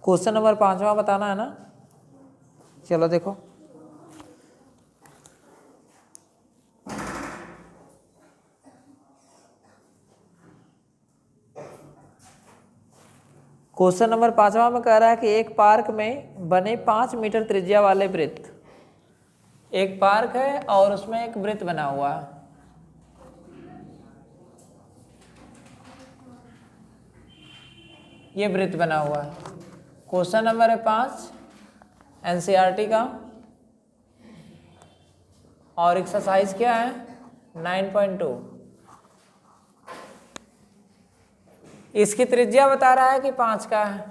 Question number 5वां बताना है ना। चलो देखो, क्वेश्चन नंबर 5वां में कह रहा है कि एक पार्क में बने 5 मीटर त्रिज्या वाले वृत्त, एक पार्क है और उसमें एक वृत्त बना हुआ है। ये वृत्त बना हुआ है। क्वेश्चन नंबर है 5 एनसीईआरटी का, और एक्सरसाइज क्या है 9.2। इसकी त्रिज्या बता रहा है कि 5 का है,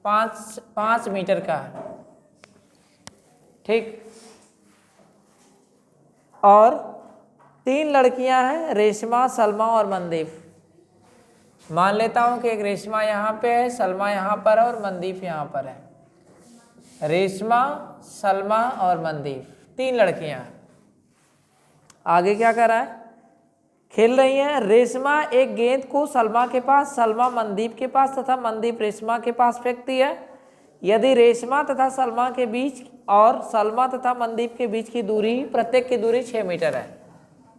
5 मीटर का है, ठीक। और 3 लड़कियां हैं, रेशमा, सलमा और मनदीप। मान लेता हूं कि एक रेशमा यहाँ पे है, सलमा यहाँ पर है और मनदीप यहाँ पर है। रेशमा, सलमा और मनदीप 3 लड़कियां हैं। आगे क्या कर रहा है, खेल रही हैं। रेशमा एक गेंद को सलमा के पास, सलमा मनदीप के पास तथा मनदीप रेशमा के पास फेंकती है। यदि रेशमा तथा सलमा के बीच और सलमा तथा मनदीप के बीच की दूरी, प्रत्येक की दूरी 6 मीटर है,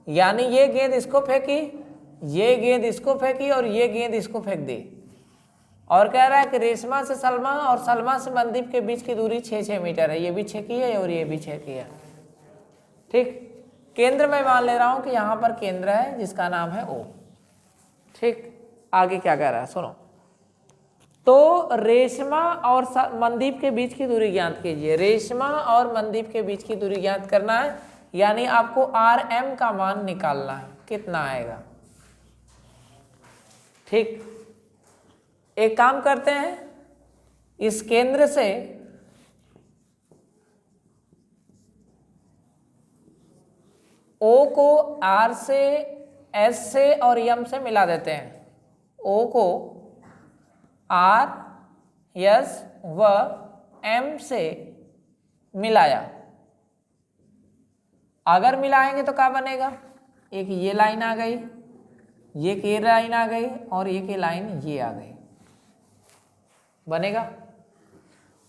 यानी ये गेंद इसको फेंकी, ये गेंद इसको फेंकी और ये गेंद इसको फेंक दी। और कह रहा है कि रेशमा से सलमा और सलमा से मनदीप के बीच की दूरी 6 मीटर है। ये भी 6 की है और ये भी 6 की है, ठीक। केंद्र में मान ले रहा हूं कि यहां पर केंद्र है जिसका नाम है O, ठीक। आगे क्या कह रहा है सुनो। तो रेशमा और मनदीप के बीच की दूरी ज्ञात कीजिए। रेशमा और मनदीप के बीच की दूरी ज्ञात करना है, यानी आपको RM का मान निकालना है, कितना आएगा, ठीक। एक काम करते हैं, इस केंद्र से O को R से, S से और M से मिला देते हैं। O को R, S व M से मिलाया। अगर मिलाएंगे तो क्या बनेगा, एक ये लाइन आ गई, ये के लाइन आ गई और ये के लाइन ये आ गई, बनेगा।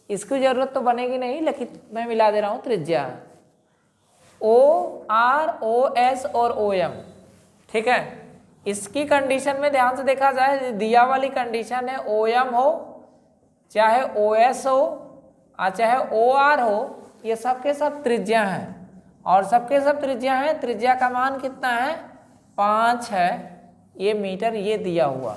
इसकी जरूरत तो बनेगी नहीं, लेकिन मैं मिला दे रहा हूं त्रिज्या। O, R, O, S और O, M, ठीक है। इसकी कंडीशन में ध्यान से देखा जाए, दिया वाली कंडीशन है O, M हो, चाहे O, S हो और चाहे O, R हो, ये सबके सब त्रिज्या हैं और सबके सब त्रिज्या हैं। त्रिज्या का मान कितना है, 5 है। ये मीटर ये दिया हुआ,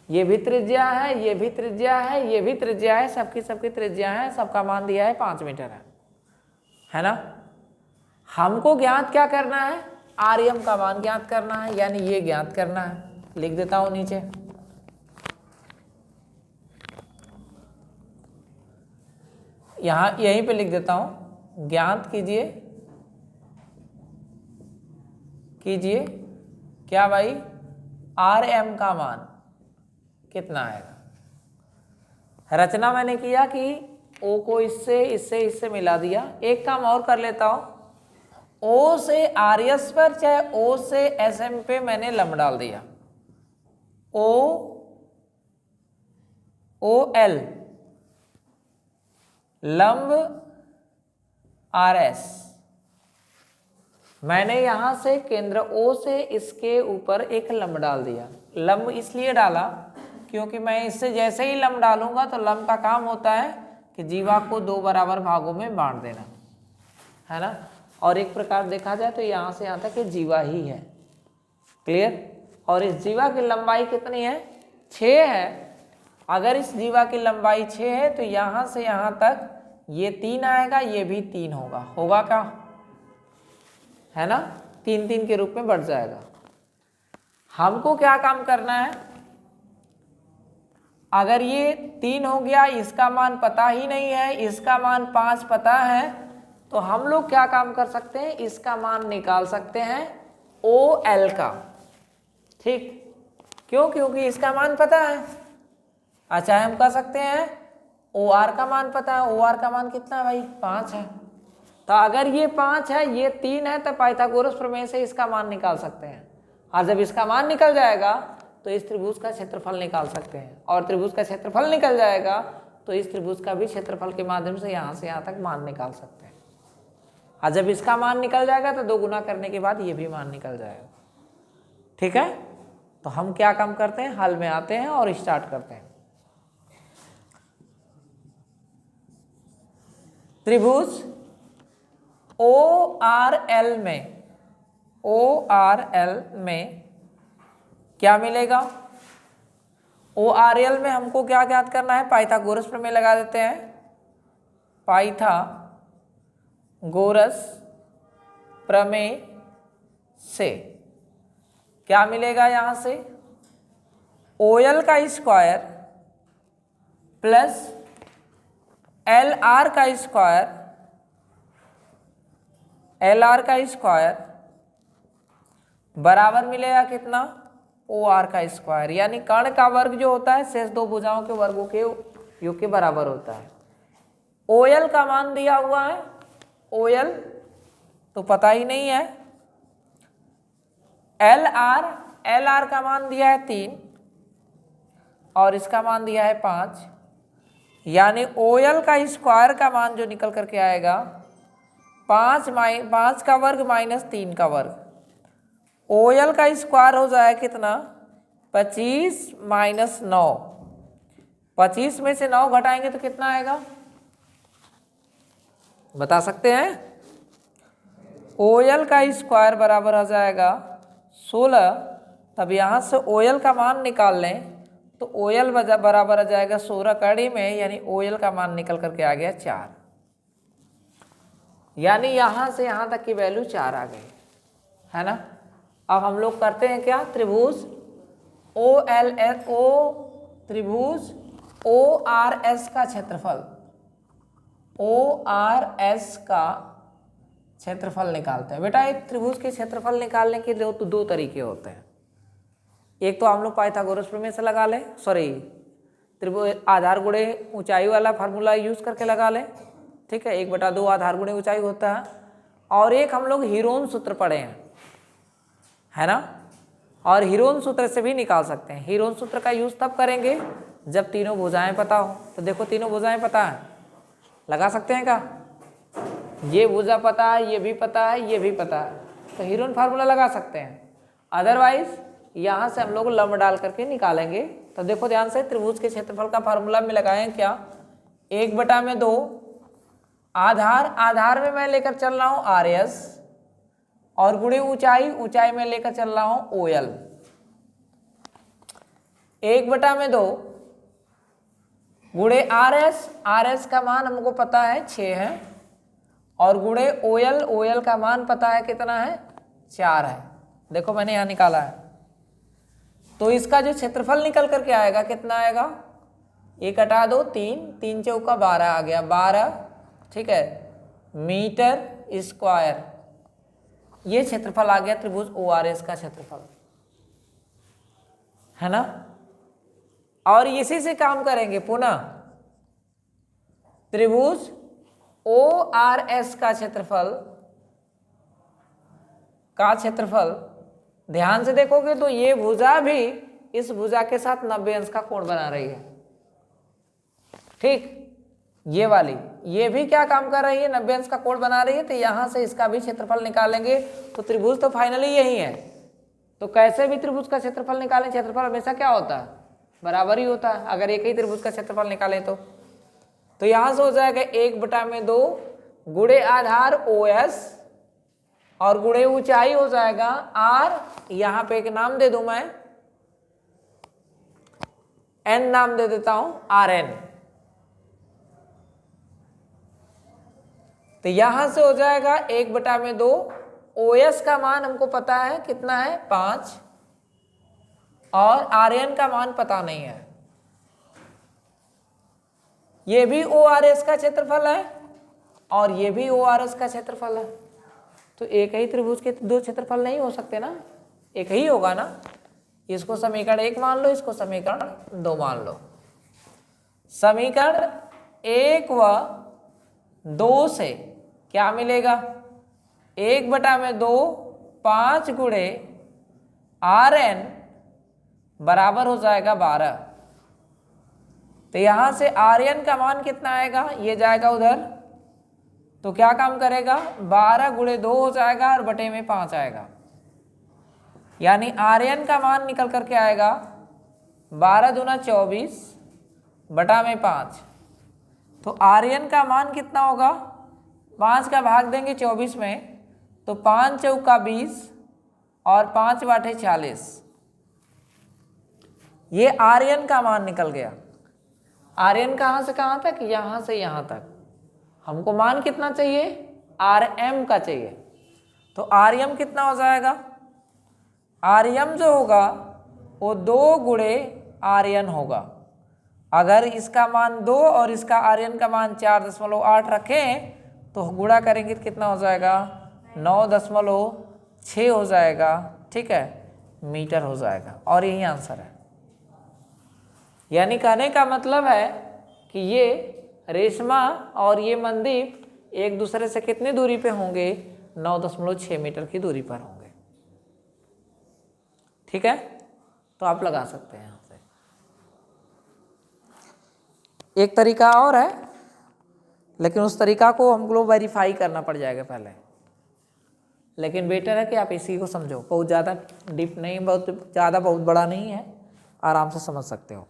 ये भी त्रिज्या है, ये भी त्रिज्या है, ये भी त्रिज्या है, सबकी सबकी त्रिज्या है, सबका मान दिया है 5 मीटर है ना। हमको ज्ञात क्या करना है, RM का मान ज्ञात करना है, यानी ये ज्ञात करना है। लिख देता हूं नीचे, यहां यहीं पे लिख देता हूं, ज्ञात कीजिए क्या भाई, RM का मान कितना आएगा। रचना मैंने किया कि O को इससे मिला दिया। एक काम और कर लेता हूं, O से RS पर चाहे O से SM पे मैंने लंब डाल दिया। OL लंब RS, मैंने यहां से केंद्र O से इसके ऊपर एक लंब डाल दिया। लंब इसलिए डाला क्योंकि मैं इससे जैसे ही लंब डालूंगा तो लंब का काम होता है कि जीवा को 2 बराबर भागों में बांट देना, है ना। और एक प्रकार देखा जाए तो यहां से यहां तक ये जीवा ही है, क्लियर। और इस जीवा की लंबाई कितनी है, 6 है। अगर इस जीवा की लंबाई 6 है तो यहां से यहां तक ये 3 आएगा, ये भी 3 होगा क्या, है ना। 3 के रूप में बढ़ जाएगा। हमको क्या काम करना है, अगर ये 3 हो गया, इसका मान पता ही नहीं है, इसका मान 5 पता है, तो हम लोग क्या काम कर सकते हैं, इसका मान निकाल सकते हैं OL का, ठीक। क्यों, क्योंकि इसका मान पता है। अच्छा, हम कह सकते हैं OR का मान पता है। OR का मान कितना भाई, 5 है। तो अगर ये 5 है, ये 3 है, तो पाइथागोरस प्रमेय से इसका मान निकाल सकते हैं। और जब इसका मान निकल जाएगा तो इस त्रिभुज का क्षेत्रफल निकाल सकते हैं, और त्रिभुज का क्षेत्रफल निकल जाएगा तो इस त्रिभुज का भी क्षेत्रफल के माध्यम से यहाँ से यहाँ तक मान निकाल सकते हैं। और जब इसका मान निकल जाएगा तो 2 गुना करने के बाद ये भी मान निकल जाएगा। ठीक है, तो हम क्या काम करते हैं, हल में आते हैं और स्टार्ट करते हैं। त्रिभुज ORL में क्या मिलेगा? ORL में हमको क्या ज्ञात करना है, पाइथागोरस प्रमेय लगा देते हैं। पाइथागोरस प्रमेय से क्या मिलेगा, यहां से OL का स्क्वायर प्लस LR का स्क्वायर बराबर मिलेगा कितना, OR का स्क्वायर, यानी कर्ण का वर्ग जो होता है शेष 2 भुजाओं के वर्गों के योग के बराबर होता है। OL का मान दिया हुआ है, OL तो पता ही नहीं है। LR का मान दिया है 3 और इसका मान दिया है 5, यानी OL का स्क्वायर का मान जो निकल करके आएगा 5 का वर्ग माइनस 3 का वर्ग। OL का स्क्वायर हो जाए कितना, 25 माइनस 9, 25 में से 9 घटाएंगे तो कितना आएगा, बता सकते हैं? OL का स्क्वायर बराबर हो जाएगा 16। तब यहाँ से OL का मान निकाल लें तो OL बराबर आ जाएगा 16 कड़ी में, यानी OL का मान निकल करके आ गया 4, यानी यहाँ से यहाँ तक की वैल्यू 4 आ गई, है ना। अब हम लोग करते हैं क्या, त्रिभुज ORS का क्षेत्रफल, ORS का क्षेत्रफल निकालते हैं। बेटा एक त्रिभुज के क्षेत्रफल निकालने के दो तरीके होते हैं। एक तो हम लोग पाइथागोरस प्रमेय से लगा लें, त्रिभुज आधार गुणे ऊंचाई वाला फार्मूला यूज करके लगा लें, ठीक है, 1/2 आधार गुणे ऊंचाई होता है। और एक हम लोग हीरोन सूत्र पढ़े हैं, है ना, और हीरोन सूत्र से भी निकाल सकते हैं। हीरोन सूत्र का यूज तब करेंगे जब तीनों भुजाएं पता हो। तो देखो तीनों भुजाएं पता है, लगा सकते हैं क्या, ये भुजा पता है, ये भी पता है, ये भी पता है, तो हीरोन फार्मूला लगा सकते हैं। अदरवाइज यहाँ से हम लोग लंब डाल करके निकालेंगे। तो देखो ध्यान से, त्रिभुज के क्षेत्रफल का फार्मूला में लगाएं क्या, 1/2 आधार में मैं लेकर चल रहा हूँ RS और गुणे ऊंचाई में लेकर चल रहा हूँ OL। 1/2 गुणे RS का मान हमको पता है 6 है, और गुणे OL का मान पता है कितना है, 4 है। देखो मैंने यहाँ निकाला है, तो इसका जो क्षेत्रफल निकल करके आएगा कितना आएगा, 1 हटा दो 3 चौका 12 आ गया, 12, ठीक है, मीटर स्क्वायर। ये क्षेत्रफल आ गया त्रिभुज ORS का क्षेत्रफल, है ना। और इसी से काम करेंगे पुनः, त्रिभुज ORS का क्षेत्रफल ध्यान से देखोगे तो ये भुजा भी इस भुजा के साथ 90 अंश का कोण बना रही है, ठीक, ये वाली ये भी क्या काम कर रही है, 90 अंश का कोण बना रही है। तो यहां से इसका भी क्षेत्रफल निकालेंगे तो त्रिभुज तो फाइनली यही है। तो कैसे भी त्रिभुज का क्षेत्रफल निकालें, क्षेत्रफल हमेशा क्या होता है, बराबर ही होता है। अगर एक ही त्रिभुज का क्षेत्रफल निकालें तो यहां से हो जाएगा 1/2 गुणे आधार OS और गुणे ऊंचाई हो जाएगा R। यहां पे एक नाम दे दूं मैं, N नाम दे देता हूं, RN। तो यहां से हो जाएगा 1/2 OS का मान हमको पता है कितना है 5, और RN का मान पता नहीं है। ये भी ORS का क्षेत्रफल है और ये भी ORS का क्षेत्रफल है। तो एक ही त्रिभुज के 2 क्षेत्रफल नहीं हो सकते ना, एक ही होगा ना। इसको समीकरण 1 मान लो, इसको समीकरण 2 मान लो। समीकरण 1 व 2 से क्या मिलेगा, 1/2 5 गुणे RN बराबर हो जाएगा 12। तो यहां से आर्यन का मान कितना आएगा, ये जाएगा उधर, तो क्या काम करेगा, 12 गुणे 2 हो जाएगा और बटे में 5 आएगा। यानी आर्यन का मान निकल करके आएगा 12 दूना 24 बटा में 5। तो आर्यन का मान कितना होगा, 5 का भाग देंगे 24 में तो 5 चौका 20 और 5 बाटे 40। ये आर्यन का मान निकल गया। आर्यन कहाँ से कहाँ तक, यहाँ से यहाँ तक। हमको मान कितना चाहिए, आरएम का चाहिए। तो आरएम कितना हो जाएगा, आरएम जो होगा वो 2 गुणे आर्यन होगा। अगर इसका मान 2 और इसका आर्यन का मान 4.8 रखें तो गुणा करेंगे तो कितना हो जाएगा, 9.6 हो जाएगा। ठीक है, मीटर हो जाएगा और यही आंसर है। यानी कहने का मतलब है कि ये रेशमा और ये मनदीप एक दूसरे से कितनी दूरी पे होंगे, 9.6 मीटर की दूरी पर होंगे। ठीक है, तो आप लगा सकते हैं यहाँ से। एक तरीका और है, लेकिन उस तरीका को हम लोग वेरीफाई करना पड़ जाएगा पहले। लेकिन बेटर है कि आप इसी को समझो, बहुत ज़्यादा डीप नहीं, बहुत ज़्यादा बहुत बड़ा नहीं है, आराम से समझ सकते हो।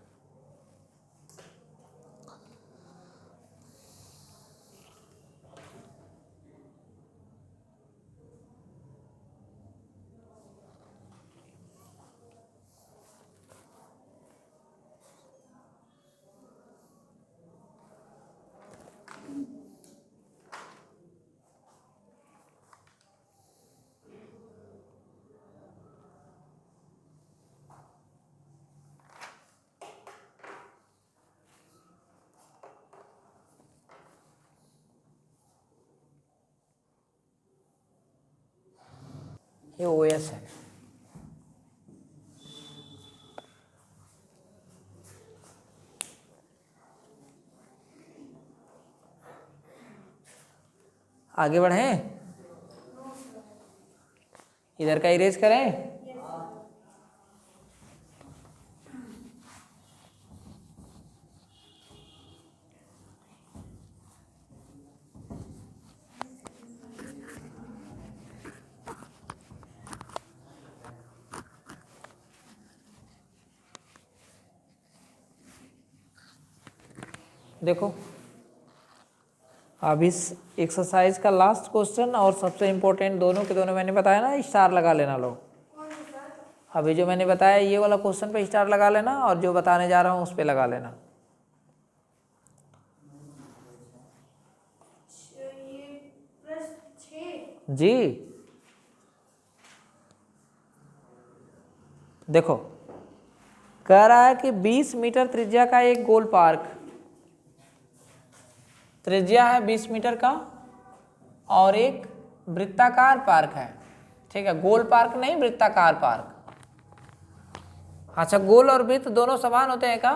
ये OS है। आगे बढ़ें, इधर का इरेज करें। देखो अब इस एक्सरसाइज का लास्ट क्वेश्चन और सबसे इम्पोर्टेंट, दोनों के दोनों मैंने बताया ना, स्टार लगा लेना लोग। अभी जो मैंने बताया ये वाला क्वेश्चन पे स्टार लगा लेना, और जो बताने जा रहा हूँ उस पे लगा लेना। जी देखो, कह रहा है कि 20 मीटर त्रिज्या का एक गोल पार्क, त्रिज्या है 20 मीटर का, और एक वृत्ताकार पार्क है। ठीक है, गोल पार्क नहीं, वृत्ताकार पार्क। अच्छा, गोल और वृत्त दोनों समान होते हैं क्या?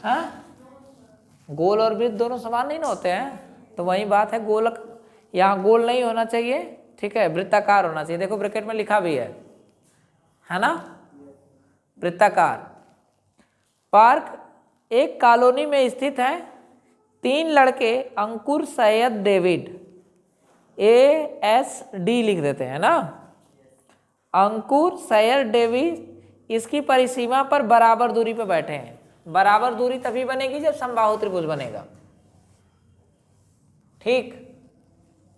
हाँ, गोल और वृत्त दोनों समान नहीं ना होते हैं, तो वही बात है, गोलक यहाँ गोल नहीं होना चाहिए, ठीक है, वृत्ताकार होना चाहिए। देखो ब्रैकेट में लिखा भी है ना, वृत्ताकार। पार्क एक कॉलोनी में स्थित है। 3 लड़के अंकुर, सैयद, डेविड, ASD लिख देते हैं ना, अंकुर, सैयद, डेविड इसकी परिसीमा पर बराबर दूरी पर बैठे हैं। बराबर दूरी तभी बनेगी जब समबाहु त्रिभुज बनेगा। ठीक,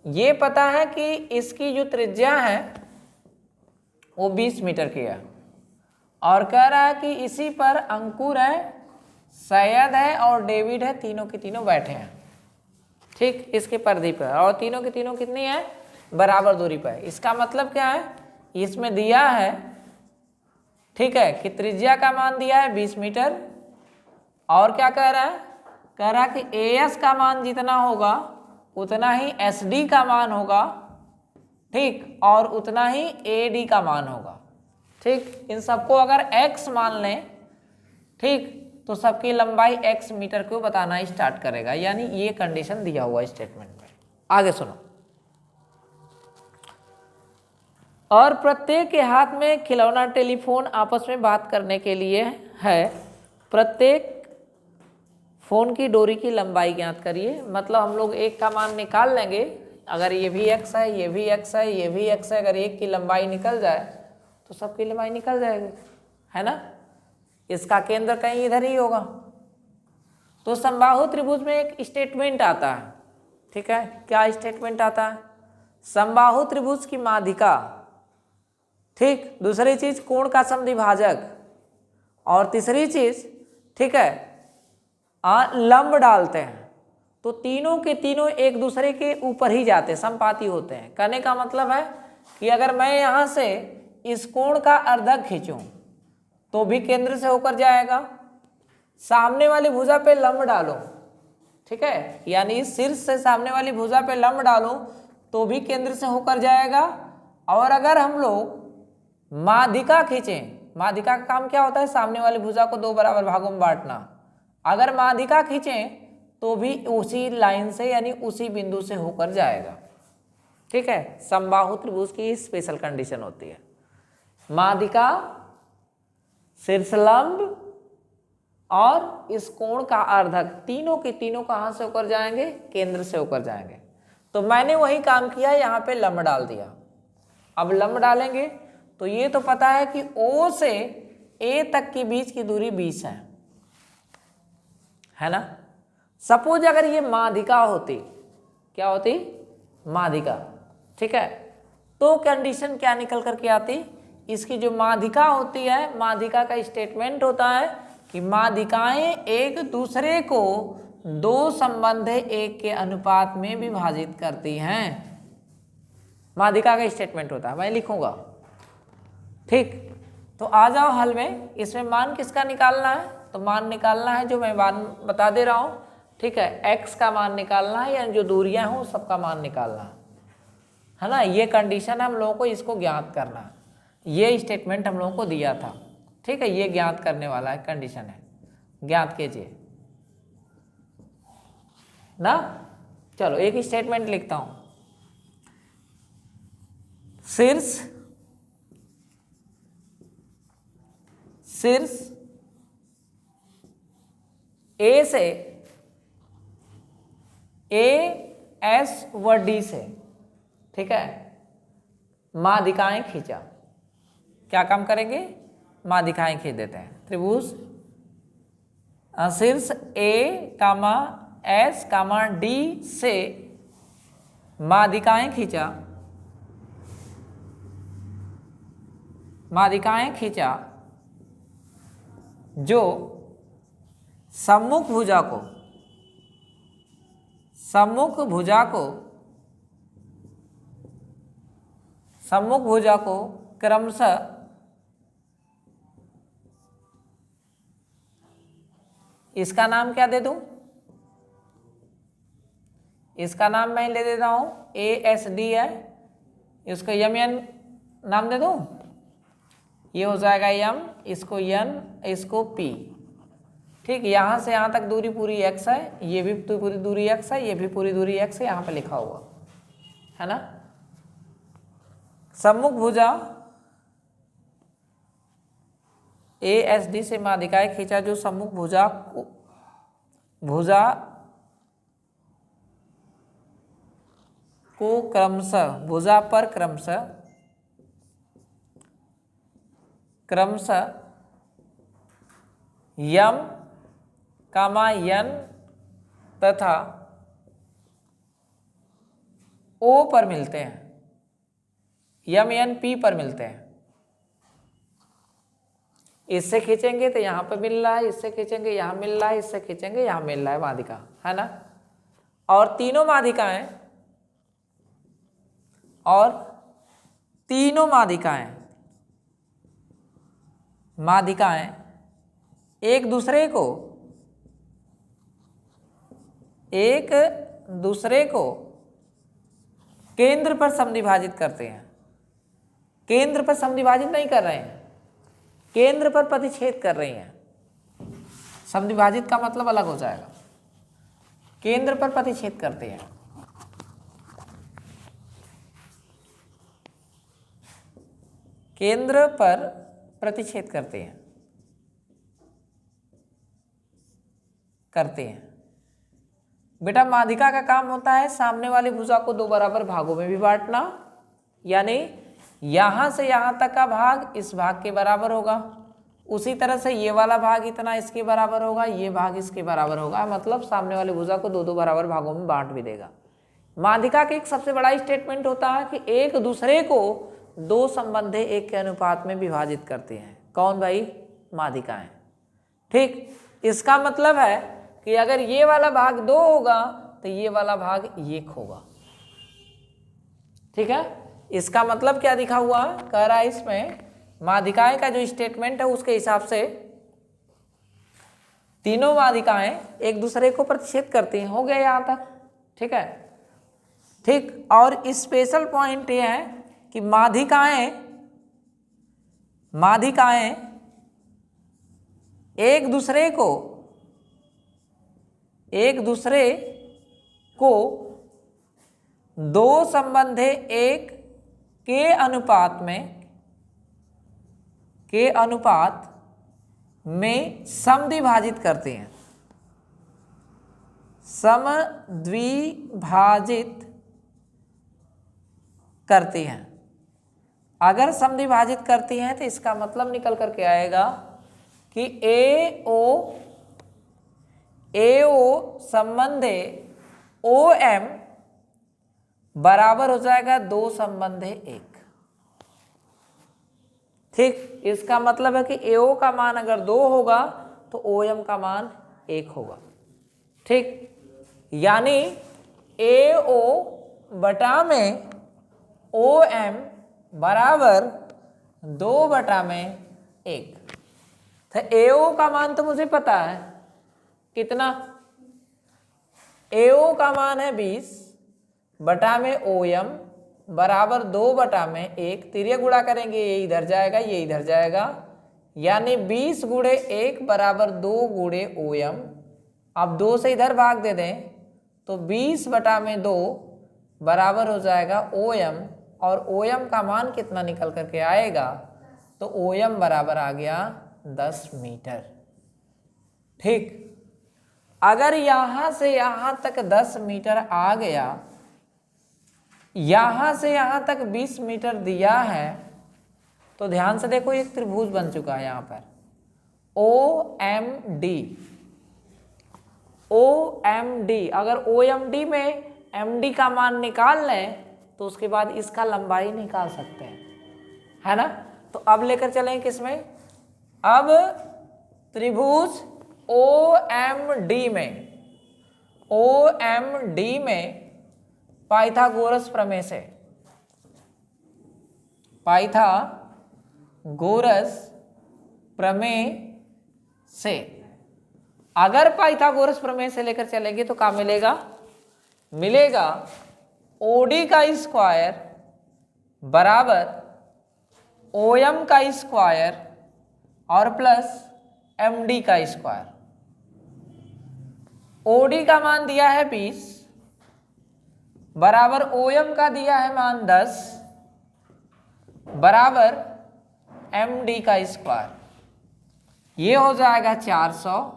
ये पता है कि इसकी जो त्रिज्या है वो 20 मीटर की है, और कह रहा है कि इसी पर अंकुर है, सैयद है और डेविड है, तीनों के तीनों बैठे हैं। ठीक, इसके परिधि पर, और तीनों के तीनों कितनी है, बराबर दूरी पर। इसका मतलब क्या है, इसमें दिया है, ठीक है, कि त्रिज्या का मान दिया है 20 मीटर, और क्या कह रहा है, कह रहा है कि AS का मान जितना होगा उतना ही SD का मान होगा। ठीक, और उतना ही AD का मान होगा। ठीक, इन सबको अगर x मान लें, ठीक, तो सबकी लंबाई x मीटर को बताना स्टार्ट करेगा। यानी ये कंडीशन दिया हुआ स्टेटमेंट में। आगे सुनो, और प्रत्येक के हाथ में खिलौना टेलीफोन आपस में बात करने के लिए है। प्रत्येक फोन की डोरी की लंबाई ज्ञात करिए। मतलब हम लोग एक का मान निकाल लेंगे, अगर ये भी x है, ये भी x है, ये भी x है, अगर एक की लंबाई निकल जाए तो सबकी लंबाई निकल जाएगी, है ना। इसका केंद्र कहीं इधर ही होगा। तो समबाहु त्रिभुज में एक स्टेटमेंट आता है, ठीक है। क्या स्टेटमेंट आता है? समबाहु त्रिभुज की माध्यिका, ठीक। दूसरी चीज कोण का समद्विभाजक, और तीसरी चीज, ठीक है, लंब डालते हैं तो तीनों के तीनों एक दूसरे के ऊपर ही जाते हैं, समपाती होते हैं। कहने का मतलब है कि अगर मैं यहां से इस कोण का अर्धक खींचूं तो भी केंद्र से होकर जाएगा। सामने वाली भुजा पे लंब डालो, ठीक है, यानी इस शीर्ष से सामने वाली भुजा पे लंब डालो तो भी केंद्र से होकर जाएगा। और अगर हम लोग माध्यिका खींचें, माध्यिका का काम क्या होता है? सामने वाली भुजा को दो बराबर भागों में बांटना। अगर माध्यिका खींचें तो भी उसी लाइन से यानी उसी बिंदु से होकर जाएगा, ठीक है। समबाहु त्रिभुज की स्पेशल कंडीशन होती है, माध्यिका, शीर्षलंब और इस कोण का अर्धक, तीनों के तीनों कहां से होकर जाएंगे? केंद्र से होकर जाएंगे। तो मैंने वही काम किया, यहां पे लंब डाल दिया। अब लंब डालेंगे तो ये तो पता है कि O से A तक के बीच की दूरी 20 है ना। सपोज अगर ये माध्यिका होती, क्या होती? माध्यिका, ठीक है। तो कंडीशन क्या निकल करके आती? इसकी जो माध्यिका होती है, माध्यिका का स्टेटमेंट होता है कि माध्यिकाएं एक दूसरे को दो संबंध एक के अनुपात में विभाजित करती हैं। माध्यिका का स्टेटमेंट होता है, मैं लिखूंगा, ठीक। तो आ जाओ हल में। इसमें मान किसका निकालना है? तो मान निकालना है जो मैं मान बता दे रहा हूं, ठीक है। x का मान निकालना है, यानी जो दूरियां हो सबका मान निकालना है ना। ये कंडीशन है हम लोगों को इसको ज्ञात करना। ये स्टेटमेंट हम लोगों को दिया था, ठीक है। ये ज्ञात करने वाला है, कंडीशन है, ज्ञात कीजिए ना। चलो एक स्टेटमेंट लिखता हूं। शीर्ष A से A, S व D से, ठीक है, माध्यिकाएं खींचा। क्या काम करेंगे? माध्यिकाएं खींच देते हैं। त्रिभुज शीर्ष A, S, D से माध्यिकाएं खींचा, माध्यिकाएं खींचा जो सम्मुख भुजा को क्रमशः इसका नाम क्या दे दूं? इसका नाम मैं ले देता हूं ASD है, इसको MN नाम दे दूं, ये हो जाएगा M, इसको N, इसको P, ठीक। यहां से यहां तक दूरी पूरी x है, ये भी पूरी दूरी x है, ये भी पूरी दूरी x है, यहां पे लिखा हुआ है ना। सम्मुख भुजा ASD से माध्यिकाएं खींचा जो सम्मुख भुजा को क्रमशः, भुजा पर क्रमशः M, N तथा O पर मिलते हैं, M, N, P पर मिलते हैं। इससे खींचेंगे तो यहां पर मिल रहा है, इससे खींचेंगे यहां मिल रहा है, इससे खींचेंगे यहां मिल रहा है, माध्यिका है ना। और तीनों माध्यिकाएं एक दूसरे को केंद्र पर समद्विभाजित करते हैं। केंद्र पर समद्विभाजित नहीं कर रहे हैं, केंद्र पर प्रतिच्छेद कर रही हैं। समद्विभाजित का मतलब अलग हो जाएगा, केंद्र पर प्रतिच्छेद करते हैं। केंद्र पर प्रतिच्छेद करते हैं बेटा माध्यिका का काम होता है सामने वाली भुजा को दो बराबर भागों में भी बांटना, यानी यहां से यहां तक का भाग इस भाग के बराबर होगा, उसी तरह से ये वाला भाग इतना इसके बराबर होगा, ये भाग इसके बराबर होगा, मतलब सामने वाली भुजा को दो दो बराबर भागों में बांट भी देगा। माध्यिका का एक सबसे बड़ा स्टेटमेंट होता है कि एक दूसरे को दो संबंधे एक के अनुपात में विभाजित करते हैं। कौन भाई? माध्यिकाएं। ठीक, इसका मतलब है कि अगर ये वाला भाग 2 होगा तो ये वाला भाग 1 होगा। ठीक है, इसका मतलब क्या दिखा हुआ कह रहा है इसमें, माध्यिकाएं का जो स्टेटमेंट है उसके हिसाब से तीनों माध्यिकाएं एक दूसरे को प्रतिच्छेद करती हैं। हो गया यहां तक? ठीक है, ठीक। और स्पेशल पॉइंट ये है कि माध्यिकाएं एक दूसरे को दो संबंधे एक के अनुपात में समद्विभाजित करते हैं, समद्विभाजित करती हैं। अगर समद्विभाजित करती हैं तो इसका मतलब निकल करके आएगा कि AO संबंधे OM बराबर हो जाएगा 2 संबंधे 1। ठीक, इसका मतलब है कि AO का मान अगर 2 होगा तो OM का मान 1 होगा। ठीक, यानी AO बटा में OM बराबर 2 बटा में 1। तो AO का मान तो मुझे पता है कितना, AO का मान है 20 बटा में OM बराबर 2 बटा में 1। तिर्यक गुणा करेंगे, ये इधर जाएगा ये इधर जाएगा, यानी 20 गुणे 1 बराबर 2 गुणे OM। अब 2 से इधर भाग दे दें तो 20 बटा में 2 बराबर हो जाएगा OM, और OM का मान कितना निकल करके आएगा, तो OM बराबर आ गया 10 मीटर। ठीक, अगर यहां से यहां तक 10 मीटर आ गया, यहां से यहां तक 20 मीटर दिया है, तो ध्यान से देखो एक त्रिभुज बन चुका है यहां पर OMD। अगर OMD में MD का मान निकाल लें तो उसके बाद इसका लंबाई निकाल सकते हैं, है ना। तो अब लेकर चलें किसमें, अब त्रिभुज OMD में पाइथागोरस प्रमेय से अगर पाइथागोरस प्रमेय से लेकर चलेंगे तो क्या मिलेगा OD का स्क्वायर बराबर OM का स्क्वायर और प्लस MD का स्क्वायर। OD का मान दिया है 20 बराबर OM का दिया है मान 10 बराबर MD का स्क्वायर। ये हो जाएगा 400,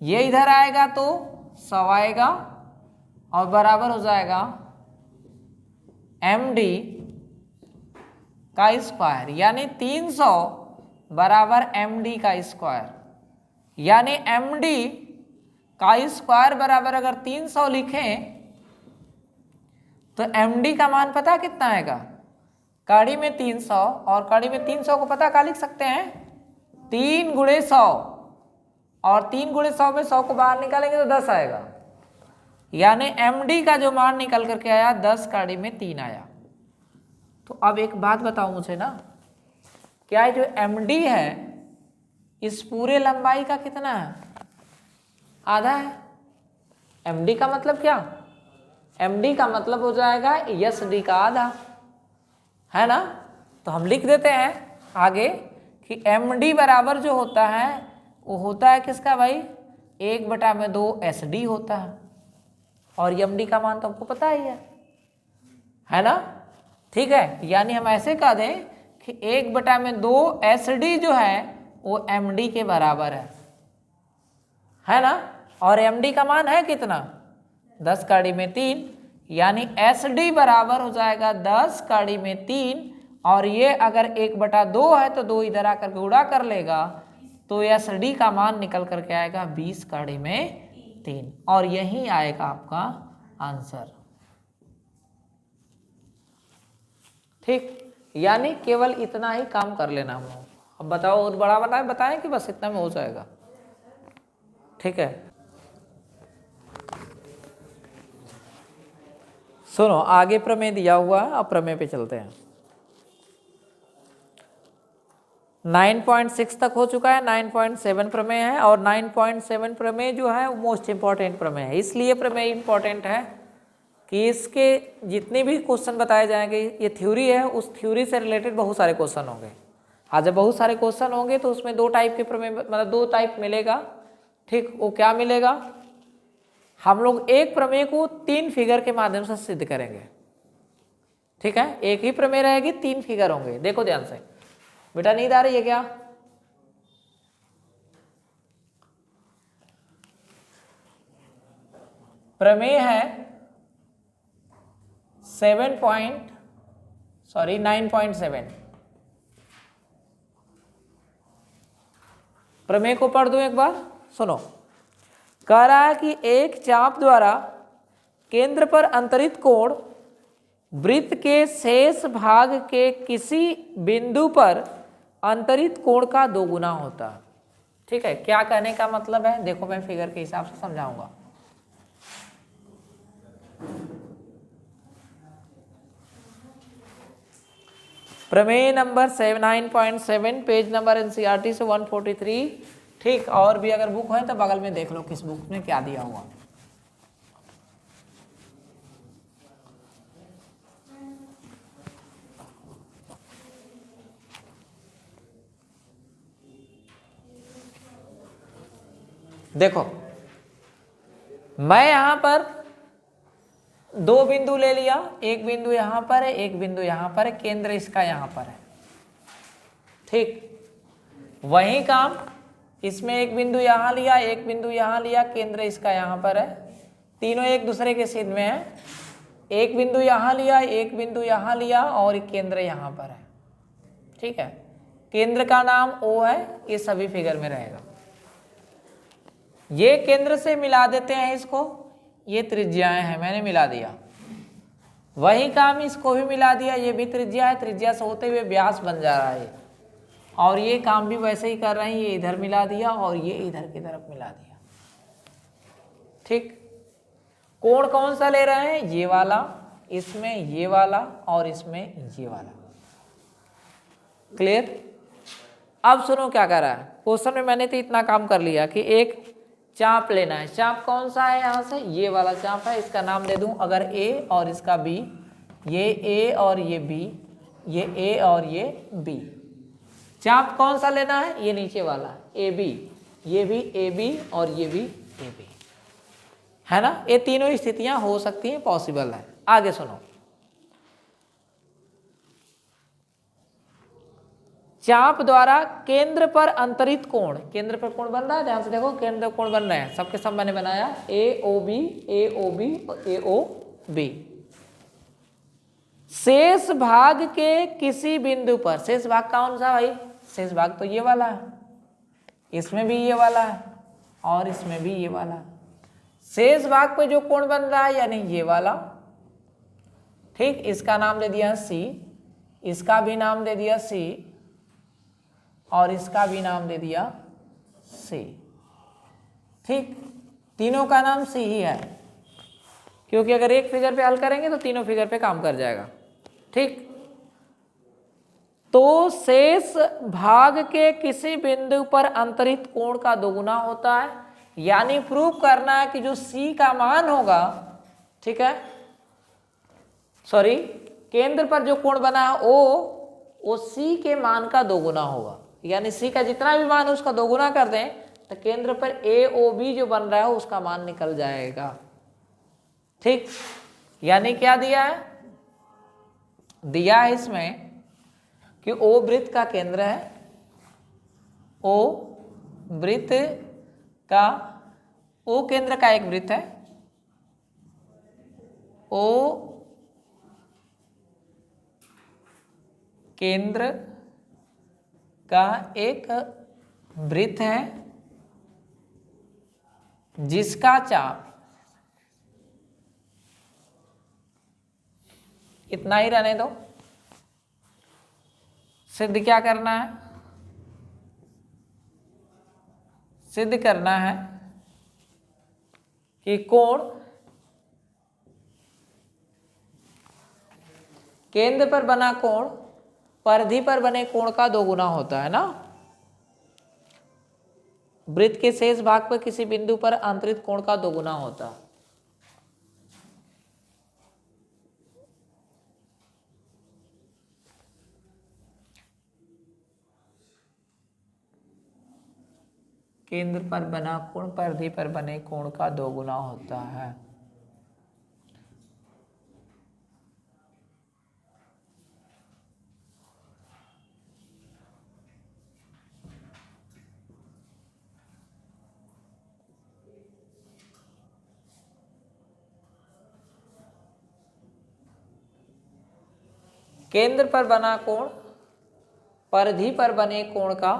ये इधर आएगा तो 100 आएगा और बराबर हो जाएगा MD का स्क्वायर, यानी 300 बराबर MD का स्क्वायर। यानी MD का स्क्वायर बराबर अगर 300 लिखें तो MD का मान पता कितना आएगा, कड़ी में 300 और कड़ी में 300 को पता क्या लिख सकते हैं, 3 गुणे 100, और 3 गुणे 100 में 100 को बाहर निकालेंगे तो 10 आएगा। यानी MD का जो मान निकल करके आया 10 कड़ी में 3 आया। तो अब एक बात बताओ मुझे ना, क्या जो MD है इस पूरे लंबाई का कितना है, आधा है। MD का मतलब क्या, MD का मतलब हो जाएगा SD का आधा, है ना। तो हम लिख देते हैं आगे कि MD बराबर जो होता है वो होता है किसका भाई, 1/2 SD होता है, और MD का मान तो हमको पता ही है ना। ठीक है, यानी हम ऐसे कह दें 1/2 SD जो है वो MD के बराबर है ना। और MD का मान है कितना, 10⁻3, यानी SD बराबर हो जाएगा 10⁻3। और ये अगर 1/2 है तो 2 इधर आकर के गुणा कर लेगा, तो SD का मान निकल करके आएगा 20⁻3, और यही आएगा आपका आंसर। ठीक, यानी केवल इतना ही काम कर लेना हम लोग। अब बताओ और बड़ा बताएं कि बस इतना में हो जाएगा। ठीक है, सुनो आगे प्रमेय दिया हुआ है, अब प्रमेय पे चलते हैं। 9.6 तक हो चुका है, 9.7 प्रमेय है, और 9.7 प्रमेय जो है वो मोस्ट इंपॉर्टेंट प्रमेय है। इसलिए प्रमेय इंपॉर्टेंट है कि इसके जितने भी क्वेश्चन बताए जाएंगे, ये थ्योरी है, उस थ्योरी से रिलेटेड बहुत सारे क्वेश्चन होंगे। आज जब बहुत सारे क्वेश्चन होंगे तो उसमें 2 टाइप के प्रमेय, मतलब 2 टाइप मिलेगा। ठीक, वो क्या मिलेगा, हम लोग एक प्रमेय को 3 फिगर के माध्यम से सिद्ध करेंगे। ठीक है, एक ही प्रमेय रहेगी, 3 फिगर होंगे। देखो ध्यान से, बेटा नींद आ रही है क्या? प्रमेय है 9.7। प्रमेय को पढ़ दो एक बार, सुनो। कह रहा है कि एक चाप द्वारा केंद्र पर अंतरित कोण वृत्त के शेष भाग के किसी बिंदु पर अंतरित कोण का 2 गुना होता है। ठीक है, क्या कहने का मतलब है, देखो मैं फिगर के हिसाब से समझाऊंगा। प्रमेय नंबर 9.7, पेज नंबर NCERT से 143। ठीक, और भी अगर बुक है तो बगल में देख लो किस बुक में क्या दिया हुआ। देखो मैं यहां पर 2 बिंदु ले लिया, एक बिंदु यहां पर है, एक बिंदु यहां पर है, केंद्र इसका यहां पर है। ठीक, वही काम इसमें एक बिंदु यहां लिया, एक बिंदु यहां लिया, केंद्र इसका यहां पर है, तीनों एक दूसरे के सिद्ध में है। एक बिंदु यहां लिया, एक बिंदु यहां लिया, और एक केंद्र यहां पर है। ठीक है, केंद्र का नाम O है, ये सभी फिगर में रहेगा। ये केंद्र से मिला देते हैं इसको, ये त्रिज्याएं हैं, मैंने मिला दिया। वही काम इसको भी मिला दिया, ये भी त्रिज्या है, त्रिज्या से होते हुए व्यास बन जा रहा है। और ये काम भी वैसे ही कर रहे हैं, ये इधर मिला दिया और ये इधर की तरफ मिला दिया। ठीक, कोण कौन सा ले रहे हैं, ये वाला, इसमें ये वाला, और इसमें ये वाला। क्लियर? अब सुनो क्या कर रहा है क्वेश्चन में, मैंने तो इतना काम कर लिया कि एक चाप लेना है। चाप कौन सा है, यहां से ये वाला चाप है, इसका नाम दे दूं अगर A और इसका B, ये A और ये B, ये A और ये B। चाप कौन सा लेना है, ये नीचे वाला AB, ये भी AB और ये भी AB, है ना। ये तीनों स्थितियां हो सकती हैं, पॉसिबल है। आगे सुनो, चाप द्वारा केंद्र पर अंतरित कोण, केंद्र पर कोण बन रहा है, ध्यान से देखो, केंद्र कोण बन रहे हैं, सबके सब मैंने बनाया, AOB, AOB और AOB। शेष भाग के किसी बिंदु पर, शेष भाग कौन सा भाई, शेष भाग तो ये वाला है, इसमें भी ये वाला है और इसमें भी ये वाला है। शेष भाग पे जो कोण बन रहा है यानी ये वाला, ठीक, इसका नाम दे दिया C, इसका भी नाम दे दिया C, और इसका भी नाम दे दिया C। ठीक, तीनों का नाम C ही है, क्योंकि अगर एक फिगर पे हल करेंगे तो तीनों फिगर पे काम कर जाएगा। ठीक, तो शेष भाग के किसी बिंदु पर अंतरित कोण का 2 गुना होता है, यानी प्रूव करना है कि जो C का मान होगा, ठीक है, सॉरी, केंद्र पर जो कोण बना है वो C के मान का 2 गुना होगा, यानी C का जितना भी मान है उसका 2 गुना कर दें तो केंद्र पर AOB जो बन रहा है उसका मान निकल जाएगा। ठीक, यानी क्या दिया है, दिया है इसमें कि ओ वृत्त का केंद्र है, ओ वृत्त का, ओ केंद्र का एक वृत्त है, ओ केंद्र का एक वृत्त है जिसका चाप, इतना ही रहने दो। सिद्ध क्या करना है? सिद्ध करना है कि कोण केंद्र पर बना कोण परिधि पर बने कोण का 2 गुना होता है ना। वृत्त के शेष भाग पर किसी बिंदु पर अंतरित कोण का 2 गुना होता है। केंद्र पर बना कोण परिधि पर बने कोण का 2 गुना होता है। केंद्र पर बना कोण परिधि पर बने कोण का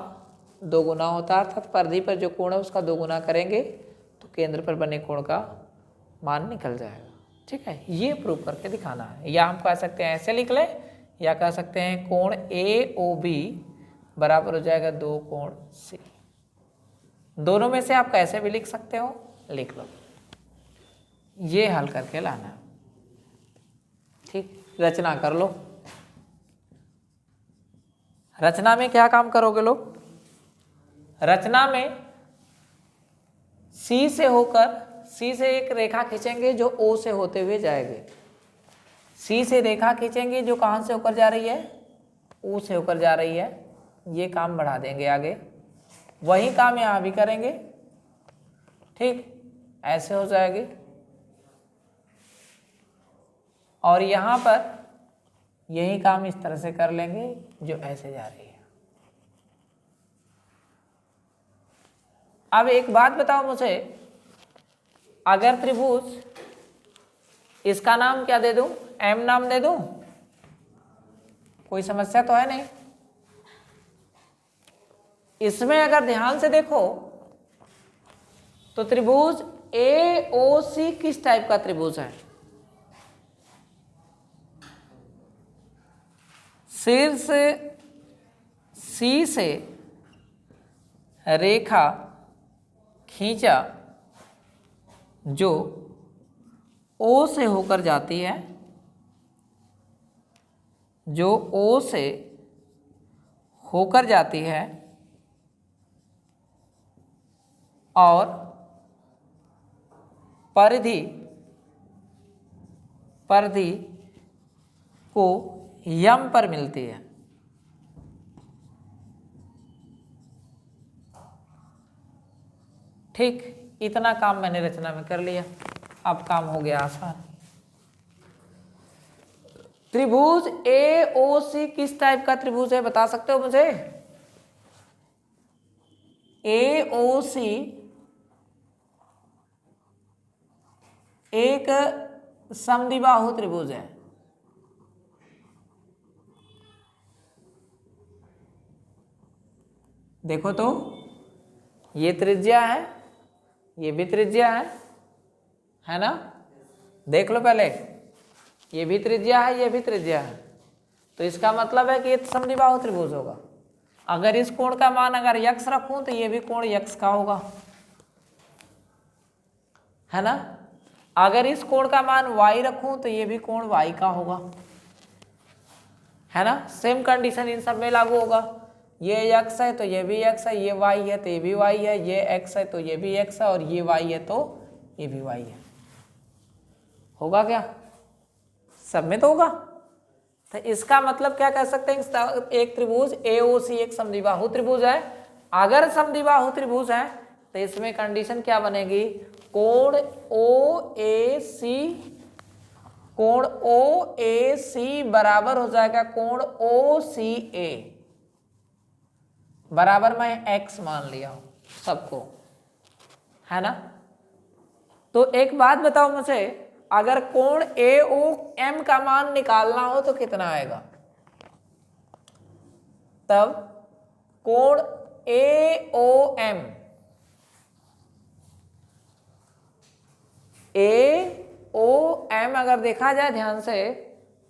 2 गुना होता है, अर्थात परिधि पर जो कोण है उसका 2 गुना करेंगे तो केंद्र पर बने कोण का मान निकल जाएगा। ठीक है, ये प्रूव करके दिखाना है। या हम कह सकते हैं ऐसे लिख लें, या कह सकते हैं कोण AOB बराबर हो जाएगा 2 कोण C। दोनों में से आप कैसे भी लिख सकते हो, लिख लो। ये हल करके लाना। ठीक, रचना कर लो। रचना में क्या काम करोगे लोग? रचना में सी से एक रेखा खींचेंगे जो ओ से होते हुए जाएगी। सी से रेखा खींचेंगे जो कहां से होकर जा रही है? ओ से होकर जा रही है। ये काम बढ़ा देंगे आगे। वही काम यहां भी करेंगे। ठीक, ऐसे हो जाएगी। और यहां पर यही काम इस तरह से कर लेंगे जो ऐसे जा रही है। अब एक बात बताओ मुझे, अगर त्रिभुज, इसका नाम क्या दे दूं? M नाम दे दूं? कोई समस्या तो है नहीं। इसमें अगर ध्यान से देखो तो त्रिभुज AOC किस टाइप का त्रिभुज है? शीर्ष C से रेखा खींचा जो O से होकर जाती है, जो O से होकर जाती है और परिधि को यम पर मिलती है। ठीक, इतना काम मैंने रचना में कर लिया। अब काम हो गया आसान। त्रिभुज AOC किस टाइप का त्रिभुज है बता सकते हो मुझे? AOC एक समद्विबाहु त्रिभुज है। देखो तो, ये त्रिज्या है, ये भी त्रिज्या है ना? देख लो पहले, ये भी त्रिज्या है, ये भी त्रिज्या है। तो इसका मतलब है कि ये समद्विबाहु त्रिभुज होगा। अगर इस कोण का मान अगर यक्स रखूं तो ये भी कोण यक्स का होगा, है ना? अगर इस कोण का मान y रखूं तो ये भी कोण y का होगा, है ना? सेम कंडीशन इन सब में लागू होगा। ये x है तो ये भी x है, ये y है तो ये भी y है, ये x है तो ये भी x है, और ये y है तो ये भी y है। होगा क्या? सब में तो होगा। तो इसका मतलब क्या कह सकते हैं? एक त्रिभुज AOC एक समद्विबाहु त्रिभुज है। अगर समद्विबाहु त्रिभुज है तो इसमें कंडीशन क्या बनेगी? कोण OAC कोण ओ ए सी बराबर हो जाएगा कोण ओ सी ए, बराबर मैं x मान लिया हूं सबको, है ना। तो एक बात बताओ मुझे, अगर कोण ए ओ एम का मान निकालना हो तो कितना आएगा? तब कोण A O M, A O M अगर देखा जाए ध्यान से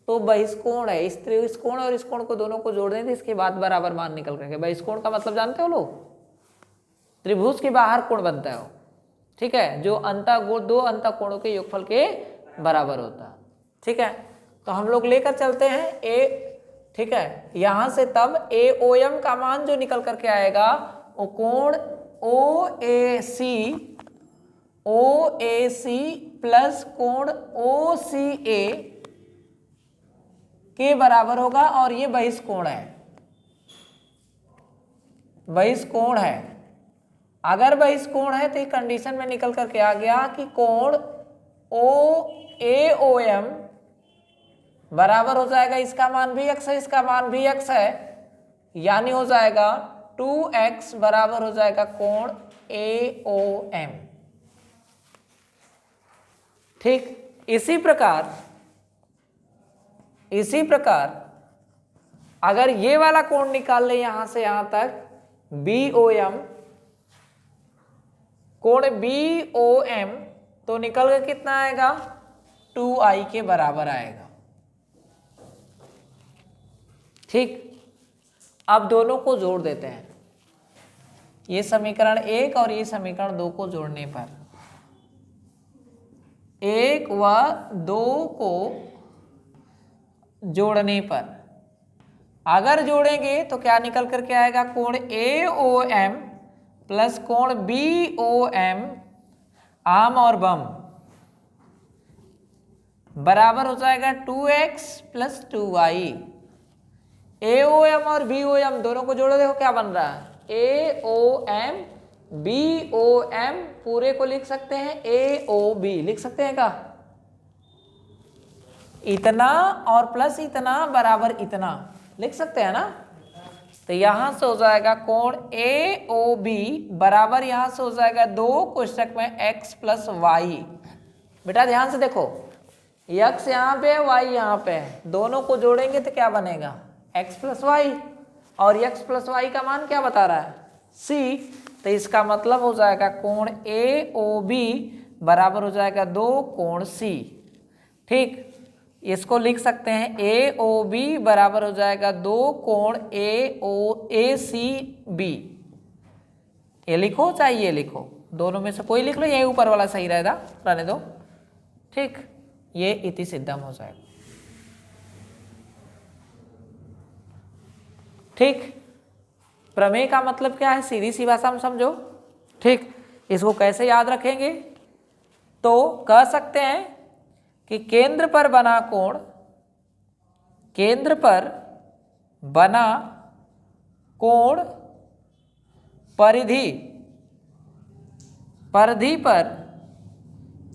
तो बहिष्कोण है। इस कोण और इस कोण को दोनों को जोड़ दें तो इसके बाद बराबर मान निकल करके, बहिष्कोण का मतलब जानते हो लोग? त्रिभुज के बाहर कोण बनता है वो, ठीक है, जो दो अंतःकोणों के योगफल के बराबर होता है, ठीक है। तो हम लोग लेकर चलते हैं ए, ठीक है, यहां से तब ए ओ एम का मान जो निकल करके आएगा वो कोण ओ ए सी प्लस कोण ओ सी ए के बराबर होगा, और ये बहिष्कोण है, बहिष्कोण है। अगर बहिष्कोण है तो कंडीशन में निकल करके आ गया कि कोण ओ ए ओ एम बराबर हो जाएगा, इसका मान भी x है, इसका मान भी x है, यानी हो जाएगा 2x बराबर हो जाएगा कोण ए ओ एम, ठीक। इसी प्रकार अगर ये वाला कोण निकाल ले यहां से यहां तक बी ओ एम, कोण बी ओ एम, तो निकल कर कितना आएगा? 2i के बराबर आएगा, ठीक। अब दोनों को जोड़ देते हैं, ये समीकरण 1 और ये समीकरण 2 को जोड़ने पर 1 व 2 को जोड़ने पर अगर जोड़ेंगे तो क्या निकल करके आएगा? कोण ए ओ एम प्लस कोण बी ओ एम आम और बम बराबर हो जाएगा 2x plus 2y। A O M और बी ओ एम दोनों को जोड़ो, देखो क्या बन रहा है, A O M B O M, पूरे को लिख सकते हैं ए ओ बी, लिख सकते हैं का? इतना और प्लस इतना बराबर इतना, लिख सकते हैं ना। तो यहां से हो जाएगा कोण ए ओ बी बराबर, यहां से हो जाएगा 2 कोष्टक में x प्लस वाई। बेटा ध्यान से देखो, x यहाँ पे है, y यहाँ पे है, दोनों को जोड़ेंगे तो क्या बनेगा? x प्लस वाई, और x प्लस वाई का मान क्या बता रहा है? c। तो इसका मतलब हो जाएगा कोण ए ओ बी बराबर हो जाएगा 2 कोण c, ठीक। इसको लिख सकते हैं ए ओ बी बराबर हो जाएगा 2 कोण ए सी बी। ये लिखो चाहे ये लिखो, दोनों में से कोई लिख लो, ये ऊपर वाला सही रहेगा, रहने दो, ठीक। ये इति सिद्धम हो जाएगा, ठीक। प्रमेय का मतलब क्या है? सीधी सी भाषा में समझो, ठीक। इसको कैसे याद रखेंगे? तो कह सकते हैं कि केंद्र पर बना कोण परिधि पर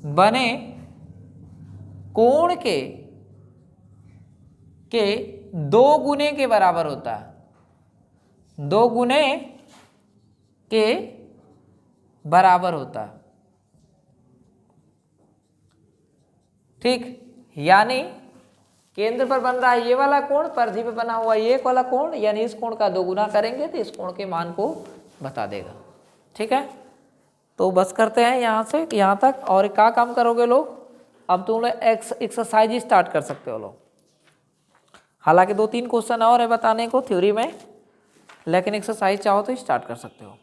बने कोण के 2 गुने के बराबर होता है, 2 गुने के बराबर होता है, ठीक। यानी केंद्र पर बन रहा है ये वाला कोण, परिधि पे बना हुआ ये वाला कोण, यानी इस कोण का 2 गुना करेंगे तो इस कोण के मान को बता देगा, ठीक है। तो बस करते हैं यहाँ से यहाँ तक। और क्या काम करोगे लोग? अब तुम लोग एक्सरसाइज स्टार्ट कर सकते हो लोग। हालांकि 2-3 क्वेश्चन और है बताने को थ्योरी में, लेकिन एक्सरसाइज चाहो तो स्टार्ट कर सकते हो।